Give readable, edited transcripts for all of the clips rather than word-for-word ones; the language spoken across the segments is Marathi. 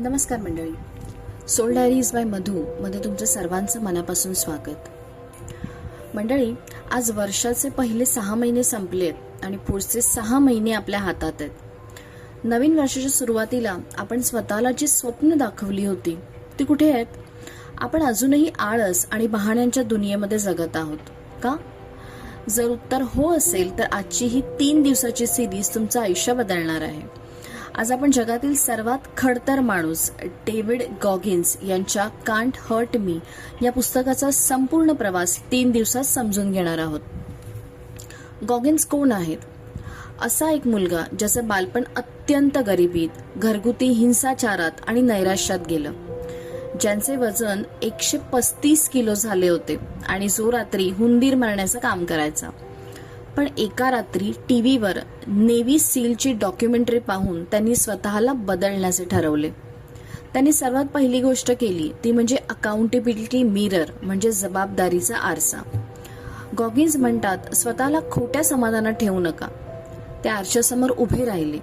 नमस्कार मंडळी, सोल डायरीज बाय मधू मध्ये तुमचं सर्वांचं मनापासून स्वागत. मंडळी, आज वर्षाचे पहिले 6 महिने संपलेत आणि पुढचे 6 महिने आपल्या हातात आहेत. नवीन वर्षाच्या सुरुवातीला आपण स्वतःला जी स्वप्न दाखवली होती ती कुठे आहेत? आपण अजूनही आळस आणि बहाण्यांच्या दुनियेमध्ये जगत आहोत का? जर उत्तर हो असेल तर आजची ही 3 दिवसाची सिरीज तुमचं आयुष्य बदलणार आहे. आज आपण जगातील सर्वात खडतर माणूस डेव्हिड गॉगिन्स यांच्या कांट हर्ट मी या पुस्तकाचा संपूर्ण प्रवास 3 दिवसात समजून घेणार आहोत. गॉगिन्स कोण आहेत? असा एक मुलगा ज्याचं बालपण अत्यंत गरिबीत, घरगुती हिंसाचारात आणि नैराश्यात गेलं, ज्यांचे वजन 135 किलो झाले होते आणि जो रात्री हुंदीर मारण्याचं काम करायचा. पण एका रात्री टीव्हीवर नेव्ही सीलची डॉक्युमेंटरी पाहून त्यांनी स्वतःला बदलण्याचे ठरवले. त्यांनी सर्वात पहिली गोष्ट केली ती म्हणजे अकाउंटेबिलिटी मिरर, म्हणजे जबाबदारीचा आरसा. गॉगिन्स म्हणतात, स्वतःला खोट्या समाधानात ठेवू नका. ते आरशासमोर उभे राहिले,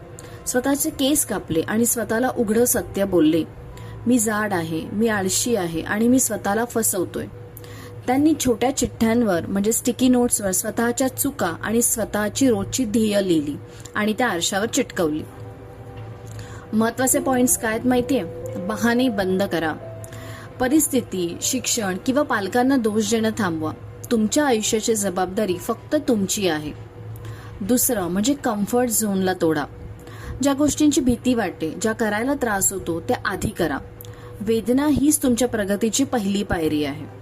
स्वतःचे केस कापले आणि स्वतःला उघडं सत्य बोलले. मी जाड आहे, मी आळशी आहे आणि मी स्वतःला फसवतोय. त्यांनी छोट्या चिठ्ठ्यांवर म्हणजे स्टिकी नोट्सवर स्वतःच्या चुका आणि स्वतःची रोजची ध्येय लिहिली आणि त्या आरशावर चिटकवली. महत्वाचे पॉइंट्स काय आहेत माहितीये? बहाणे बंद करा. परिस्थिती, शिक्षण किंवा पालकांना दोष देणं थांबवा. तुमच्या आयुष्याची जबाबदारी फक्त तुमची आहे. दुसरं म्हणजे कम्फर्ट झोनला तोडा. ज्या गोष्टींची भीती वाटते, ज्या करायला त्रास होतो त्या आधी करा. वेदना हीच तुमच्या प्रगतीची पहिली पायरी आहे.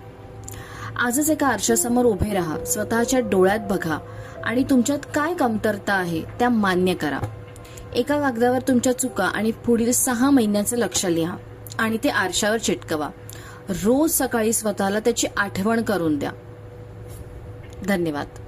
आजच एका आरशासमोर उभे राहा, स्वतःच्या डोळ्यात बघा आणि तुमच्यात काय कमतरता आहे त्या मान्य करा. एका कागदावर तुमच्या चुका आणि पुढील 6 महिन्याचं लक्ष लिहा आणि ते आरशावर चिटकवा. रोज सकाळी स्वतःला त्याची आठवण करून द्या. धन्यवाद.